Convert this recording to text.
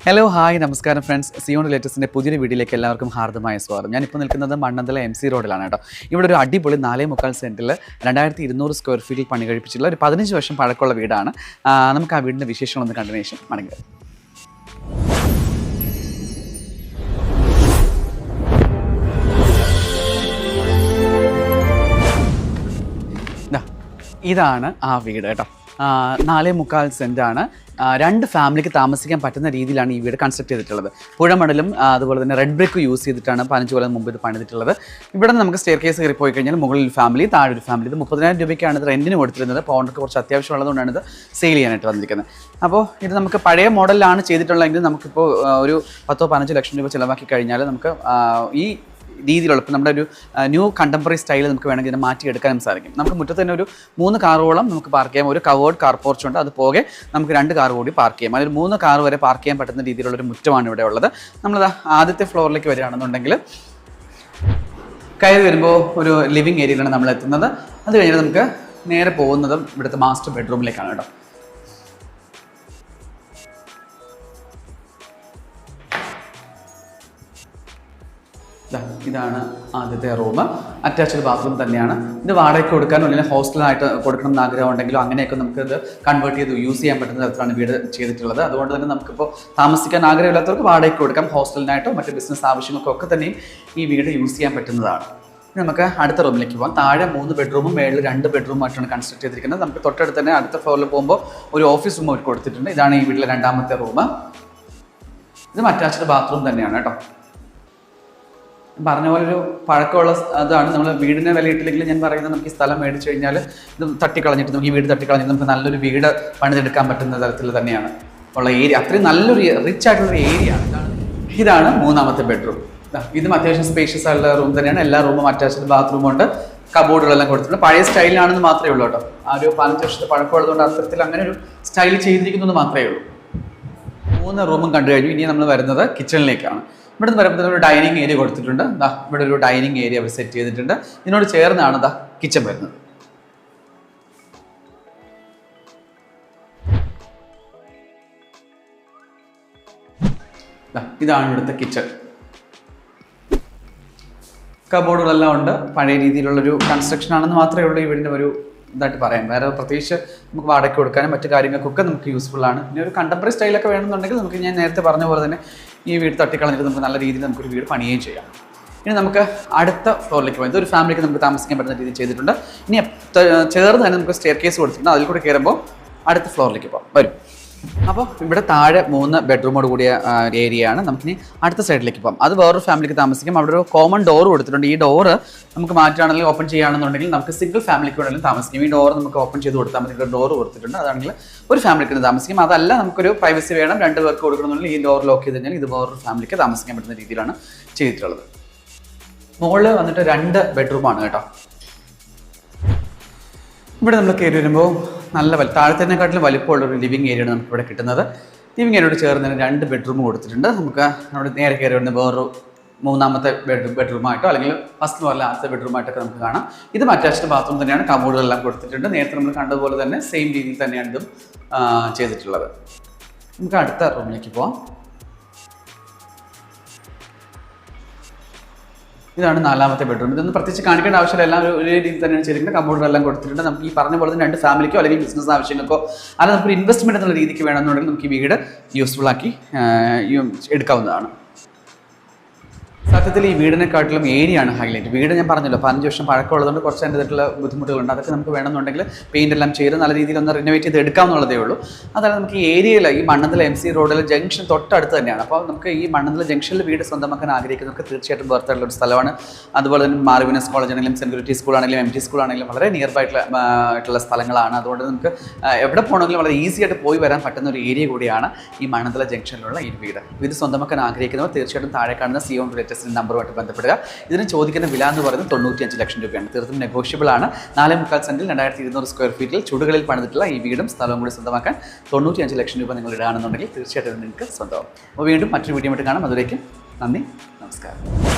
Hello hi നമസ്കാരം friends. Zion റിലേറ്റീവ്സിൻ്റെ പുതിയൊരു വീഡിയോയിലേക്ക് എല്ലാവർക്കും ഹാർദമായ സ്വാഗതം. ഞാനിപ്പോൾ നിൽക്കുന്നത് മണ്ണന്തല MC റോഡിലാണ് കേട്ടോ. ഇവിടെ ഒരു അടിപൊളി 4.25 സെൻറ്റിൽ 2200 സ്ക്വയർ ഫീറ്റിൽ പണി കഴിപ്പിച്ചിട്ടുള്ള ഒരു 15 വർഷം പഴക്കമുള്ള വീടാണ്. നമുക്ക് ആ വീടിൻ്റെ വിശേഷങ്ങളൊന്ന് കണ്ടതിന് ശേഷം മടങ്ങുക. ഇതാണ് ആ വീട് കേട്ടോ. 4.25 സെൻറ്റാണ്. 2 ഫാമിലിക്ക് താമസിക്കാൻ പറ്റുന്ന രീതിയിലാണ് ഈ വീട് കൺസ്ട്രക്ട് ചെയ്തിട്ടുള്ളത്. പുഴമണലും അതുപോലെ തന്നെ റെഡ് ബ്രിക്ക് യൂസ് ചെയ്തിട്ടാണ് 15 കൊല്ലം മുമ്പ് ഇത് പണിതിട്ടുള്ളത്. ഇവിടെ നമുക്ക് സ്റ്റെയർ കേസ് കയറി പോയി കഴിഞ്ഞാൽ മുകളിൽ ഒരു ഫാമിലി, താഴെ ഒരു ഫാമിലി. ഇത് 30,000 രൂപയ്ക്കാണ് ഇത് റെൻറ്റിന് കൊടുത്തിരുന്നത്. അപ്പോൾ ഓണർക്ക് കുറച്ച് അത്യാവശ്യം ഉള്ളതുകൊണ്ടാണ് ഇത് സെയിൽ ചെയ്യാനായിട്ട് വന്നിരിക്കുന്നത്. അപ്പോൾ ഇത് നമുക്ക് പഴയ മോഡലിലാണ് ചെയ്തിട്ടുള്ളതെങ്കിൽ നമുക്കിപ്പോൾ ഒരു 10-15 ലക്ഷം രൂപ ചിലവാക്കി കഴിഞ്ഞാൽ നമുക്ക് ഈ രീതിയിലുള്ള ഇപ്പോൾ നമ്മുടെ ഒരു ന്യൂ കണ്ടംപററി സ്റ്റൈൽ നമുക്ക് വേണമെങ്കിൽ ഇതിനെ മാറ്റിയെടുക്കാനും സാധിക്കും. നമുക്ക് മുറ്റത്ത് തന്നെ ഒരു 3 കാറുകളോളം നമുക്ക് പാർക്ക് ചെയ്യാം. ഒരു കവേർഡ് കാർ പോർച്ച് ഉണ്ട്. അത് പോകെ നമുക്ക് 2 കാർ കൂടി പാർക്ക് ചെയ്യാം. അതിൽ 3 കാർ വരെ പാർക്ക് ചെയ്യാൻ പറ്റുന്ന രീതിയിലുള്ളൊരു മുറ്റമാണ് ഇവിടെ ഉള്ളത്. നമ്മളത് ആദ്യത്തെ ഫ്ലോറിലേക്ക് വരികയാണെന്നുണ്ടെങ്കിൽ കയറി വരുമ്പോൾ ഒരു ലിവിങ് ഏരിയയിലാണ് നമ്മൾ എത്തുന്നത്. അത് കഴിഞ്ഞിട്ട് നമുക്ക് നേരെ പോകുന്നതും ഇവിടുത്തെ മാസ്റ്റർ ബെഡ്റൂമിലേക്കാണ് കേട്ടോ. ഇതാണ് ആദ്യത്തെ റൂം. അറ്റാച്ച്ഡ് ബാത്റൂം തന്നെയാണ്. ഇത് വാടകയ്ക്ക് കൊടുക്കാനോ അല്ലെങ്കിൽ ഹോസ്റ്റലായിട്ട് കൊടുക്കണം എന്ന് ആഗ്രഹം ഉണ്ടെങ്കിലോ അങ്ങനെയൊക്കെ നമുക്ക് ഇത് കൺവേർട്ട് ചെയ്ത് യൂസ് ചെയ്യാൻ പറ്റുന്ന തരത്തിലാണ് വീട് ചെയ്തിട്ടുള്ളത്. അതുകൊണ്ട് തന്നെ നമുക്കിപ്പോൾ താമസിക്കാൻ ആഗ്രഹമില്ലാത്തവർക്ക് വാടകയ്ക്ക് കൊടുക്കാം. ഹോസ്റ്റലിനായിട്ടോ മറ്റ് ബിസിനസ് ആവശ്യങ്ങൾക്കൊക്കെ തന്നെയും ഈ വീട് യൂസ് ചെയ്യാൻ പറ്റുന്നതാണ്. നമുക്ക് അടുത്ത റൂമിലേക്ക് പോകാം. താഴെ 3 ബെഡ്റൂമും മേളിൽ 2 ബെഡ്റൂമായിട്ടാണ് കൺസ്ട്രക്ട് ചെയ്തിരിക്കുന്നത്. നമുക്ക് തൊട്ടടുത്ത് തന്നെ അടുത്ത ഫ്ലോറിൽ പോകുമ്പോൾ ഒരു ഓഫീസ് റൂം അവർ കൊടുത്തിട്ടുണ്ട്. ഇതാണ് ഈ വീട്ടിലെ 2ാമത്തെ റൂം. ഇതും അറ്റാച്ച്ഡ് ബാത്റൂം തന്നെയാണ് കേട്ടോ. പറഞ്ഞ പോലെ ഒരു പഴക്കമുള്ള അതാണ്. നമ്മൾ വീടിനെ വിലയിട്ടില്ലെങ്കിൽ ഞാൻ പറയുന്നത് നമുക്ക് ഈ സ്ഥലം മേടിച്ചു കഴിഞ്ഞാൽ ഇത് തട്ടിക്കളഞ്ഞിട്ട് നമുക്ക് ഈ വീട് തട്ടിക്കളഞ്ഞിട്ട് നമുക്ക് നല്ലൊരു വീട് പണിതെടുക്കാൻ പറ്റുന്ന തരത്തിൽ തന്നെയാണ് ഉള്ള ഏരിയ. അത്രയും നല്ലൊരു റിച്ച് ആയിട്ടുള്ളൊരു ഏരിയ ആണ്. ഇതാണ് 3ാമത്തെ ബെഡ്റൂം. ഇതും അത്യാവശ്യം സ്പേഷ്യസ് ആയിട്ടുള്ള റൂം തന്നെയാണ്. എല്ലാ റൂമും അറ്റാച്ച്ഡ് ബാത്റൂം ഉണ്ട്. കബോർഡുകളെല്ലാം കൊടുത്തിട്ടുണ്ട്. പഴയ സ്റ്റൈലാണെന്ന് മാത്രമേ ഉള്ളൂ കേട്ടോ. ആ ഒരു 15 വർഷത്തെ പഴക്കമുള്ളതുകൊണ്ട് അത്തരത്തിൽ അങ്ങനെ ഒരു സ്റ്റൈൽ ചെയ്തിരിക്കുന്നത് മാത്രമേ ഉള്ളൂ. 3 റൂമും കണ്ടു കഴിഞ്ഞു. ഇനി നമ്മൾ വരുന്നത് കിച്ചണിലേക്കാണ്. ഇവിടെ നിന്ന് വരുമ്പോൾ ഒരു ഡൈനിങ് ഏരിയ കൊടുത്തിട്ടുണ്ട്. ഇവിടെ ഒരു ഡൈനിങ് ഏരിയ അവർ സെറ്റ് ചെയ്തിട്ടുണ്ട്. ഇതിനോട് ചേർന്നാണ് കിച്ചൺ വരുന്നത്. ഇതാണ് ഇവിടുത്തെ കിച്ചൺ. കബോർഡുകളെല്ലാം ഉണ്ട്. പഴയ രീതിയിലുള്ളൊരു കൺസ്ട്രക്ഷൻ ആണെന്ന് മാത്രമേ ഉള്ളൂ ഈ വീടിൻ്റെ ഒരു ഇതായിട്ട് പറയാം. വേറെ പ്രത്യേകിച്ച് നമുക്ക് വാടകയ്ക്ക് കൊടുക്കാനും മറ്റു കാര്യങ്ങൾക്കൊക്കെ നമുക്ക് യൂസ്ഫുൾ ആണ്. പിന്നെ ഒരു കണ്ടംപററി സ്റ്റൈലൊക്കെ വേണമെന്നുണ്ടെങ്കിൽ നമുക്ക് ഞാൻ നേരത്തെ പറഞ്ഞ പോലെ തന്നെ ഈ വീട് തട്ടിക്കളഞ്ഞിട്ട് നമുക്ക് നല്ല രീതിയിൽ നമുക്കൊരു വീട് പണിയുകയും ചെയ്യാം. ഇനി നമുക്ക് അടുത്ത ഫ്ലോറിലേക്ക് പോകാം. ഇതൊരു ഫാമിലിക്ക് നമുക്ക് താമസിക്കാൻ പറ്റുന്ന രീതിയിൽ ചെയ്തിട്ടുണ്ട്. ഇനി ചേർന്ന് തന്നെ നമുക്ക് സ്റ്റെയർ കേസ് കൊടുത്തിട്ടുണ്ട്. അതിൽ കൂടെ കയറുമ്പോൾ അടുത്ത ഫ്ലോറിലേക്ക് പോകാം. വരും. അപ്പോൾ ഇവിടെ താഴെ 3 ബെഡ്റൂമോട് കൂടിയ ഏരിയയാണ്. നമുക്കിനി അടുത്ത സൈഡിലേക്ക് പോകാം. അത് വേറൊരു ഫാമിലിക്ക് താമസിക്കാം. അവിടെ ഒരു കോമൺ ഡോർ കൊടുത്തിട്ടുണ്ട്. ഈ ഡോറ് നമുക്ക് മാറ്റുകയാണെങ്കിൽ ഓപ്പൺ ചെയ്യുകയാണെന്നുണ്ടെങ്കിൽ നമുക്ക് സിംഗിൾ ഫാമിലിക്ക് വേണമെങ്കിലും താമസിക്കും. ഈ ഡോർ നമുക്ക് ഓപ്പൺ ചെയ്ത് കൊടുത്താൽ മതി. ഡോർ കൊടുത്തിട്ടുണ്ട്. അതാണെങ്കിൽ ഒരു ഫാമിലിക്ക് താമസിക്കും. അതല്ല നമുക്കൊരു പ്രൈവസി വേണം, 2 പേർക്ക് കൊടുക്കണമെന്നുണ്ടെങ്കിൽ ഈ ഡോർ ലോക്ക് ചെയ്ത് കഴിഞ്ഞാൽ ഇത് വേറൊരു ഫാമിലിക്ക് താമസിക്കാൻ പറ്റുന്ന രീതിയിലാണ് ചെയ്തിട്ടുള്ളത്. മുകളിൽ വന്നിട്ട് 2 ബെഡ്റൂമാണ് കേട്ടോ. ഇവിടെ നമ്മൾ കയറി വരുമ്പോൾ നല്ല താഴത്തേക്കാട്ടിലും വലിപ്പമുള്ളൊരു ലിവിങ് ഏരിയയാണ് നമുക്കിവിടെ കിട്ടുന്നത്. ലിവിങ് ഏരിയയോട് ചേർന്ന് തന്നെ 2 ബെഡ്റൂം കൊടുത്തിട്ടുണ്ട്. നമുക്ക് അവിടെ നേരെ കയറി വരുന്ന വേറൊരു 3ാമത്തെ ബെഡ്റൂമായിട്ടോ അല്ലെങ്കിൽ ഫസ്റ്റ് ഫ്ലോറിലെ ആദ്യത്തെ ബെഡ്റൂമായിട്ടൊക്കെ നമുക്ക് കാണാം. ഇതും അറ്റാച്ച്ഡ് ബാത്റൂം തന്നെയാണ്. കബോർഡുകളെല്ലാം കൊടുത്തിട്ടുണ്ട്. നേരത്തെ നമ്മൾ കണ്ടതുപോലെ തന്നെ സെയിം രീതിയിൽ തന്നെയാണ് ഇതും ചെയ്തിട്ടുള്ളത്. നമുക്ക് അടുത്ത റൂമിലേക്ക് പോവാം. ഇതാണ് 4ാമത്തെ ബെഡ്റൂം. ഇതൊന്നും പ്രത്യേകിച്ച് കാണിക്കേണ്ട ആവശ്യമില്ല. എല്ലാം ഒരു രീതിയിൽ തന്നെയാണ് ചെയ്തിട്ടുണ്ട്. കബോർഡുകളെല്ലാം കൊടുത്തിട്ടുണ്ട്. നമുക്ക് ഈ പറഞ്ഞ പോലെ തന്നെ 2 ഫാമിലിക്കോ അല്ലെങ്കിൽ ബിസിനസ് ആവശ്യങ്ങൾക്കോ അല്ലെങ്കിൽ നമുക്കൊരു ഇൻവെസ്റ്റ്മെൻറ്റ് എന്നുള്ള രീതിക്ക് വേണമെന്നുണ്ടെങ്കിൽ നമുക്ക് ഈ വീട് യൂസ്ഫുൾ ആക്കി എടുക്കാവുന്നതാണ്. സത്യത്തിൽ ഈ വീടിനെക്കാട്ടിലും ഏരിയയാണ് ഹൈലൈറ്റ്. വീട് ഞാൻ പറഞ്ഞല്ലോ 15 വർഷം പഴക്കമുള്ളതുകൊണ്ട് കുറച്ച് അതിൻ്റെതായിട്ടുള്ള ബുദ്ധിമുട്ടുകളുണ്ട്. അതൊക്കെ നമുക്ക് വേണമെന്നുണ്ടെങ്കിൽ പെയിൻ്റ് എല്ലാം ചെയ്ത് നല്ല രീതിയിൽ ഒന്ന് റിനോവേറ്റ് ചെയ്ത് എടുക്കാമെന്നുള്ളതേ ഉള്ളൂ. അതല്ല നമുക്ക് ഈ ഏരിയയിൽ ഈ മണ്ണന്തല MC റോഡിലെ ജംഗ്ഷൻ തൊട്ടടുത്ത് തന്നെയാണ്. അപ്പോൾ നമുക്ക് ഈ മണ്ണന്തല ജംഗ്ഷനിൽ വീട് സ്വന്തമാക്കാൻ ആഗ്രഹിക്കുന്നവർക്ക് തീർച്ചയായിട്ടും ബർത്തായിട്ടുള്ള ഒരു സ്ഥലമാണ്. അതുപോലെ തന്നെ മാർവിനസ് കോളേജ് ആണെങ്കിലും സെൻറ്റ് ഗ്രിറ്റി സ്കൂളാണെങ്കിലും MT സ്കൂളാണെങ്കിലും വളരെ നിയർ ആയിട്ടുള്ള സ്ഥലങ്ങളാണ്. അതുകൊണ്ട് നമുക്ക് എവിടെ പോകണമെങ്കിലും വളരെ ഈസി ആയിട്ട് പോയി വരാൻ പറ്റുന്ന ഒരു ഏരിയ കൂടിയാണ് ഈ മണ്ണന്തല ജംഗ്ഷനിലുള്ള ഈ വീട്. ഇത് സ്വന്തമാക്കാൻ ആഗ്രഹിക്കുന്നവർ തീർച്ചയായിട്ടും താഴെ കാണുന്ന സിയോൺ റിലേറ്റീവ്സിൻ്റെ നമ്പറുമായിട്ട് ബന്ധപ്പെടുക. ഇതിന് ചോദിക്കുന്ന വില എന്ന് പറയുന്നത് 95 ലക്ഷം രൂപയാണ്. തീർത്തും നെഗോഷ്യബിൾ ആണ്. 4.25 സെൻറ്റിൽ 2200 സ്ക്വയർ ഫീറ്റിൽ ചുടുകളിൽ പണിതിട്ടുള്ള ഈ വീടും സ്ഥലവും കൂടി സ്വന്തമാക്കാൻ 95 ലക്ഷം രൂപ നിങ്ങൾ ഇടുകയാണെന്നുണ്ടെങ്കിൽ തീർച്ചയായിട്ടും നിങ്ങൾക്ക് സ്വന്തമാവും. അപ്പോൾ വീണ്ടും മറ്റൊരു വീഡിയോ ആയിട്ട് കാണാം. അതുവരേക്കും നന്ദി, നമസ്കാരം.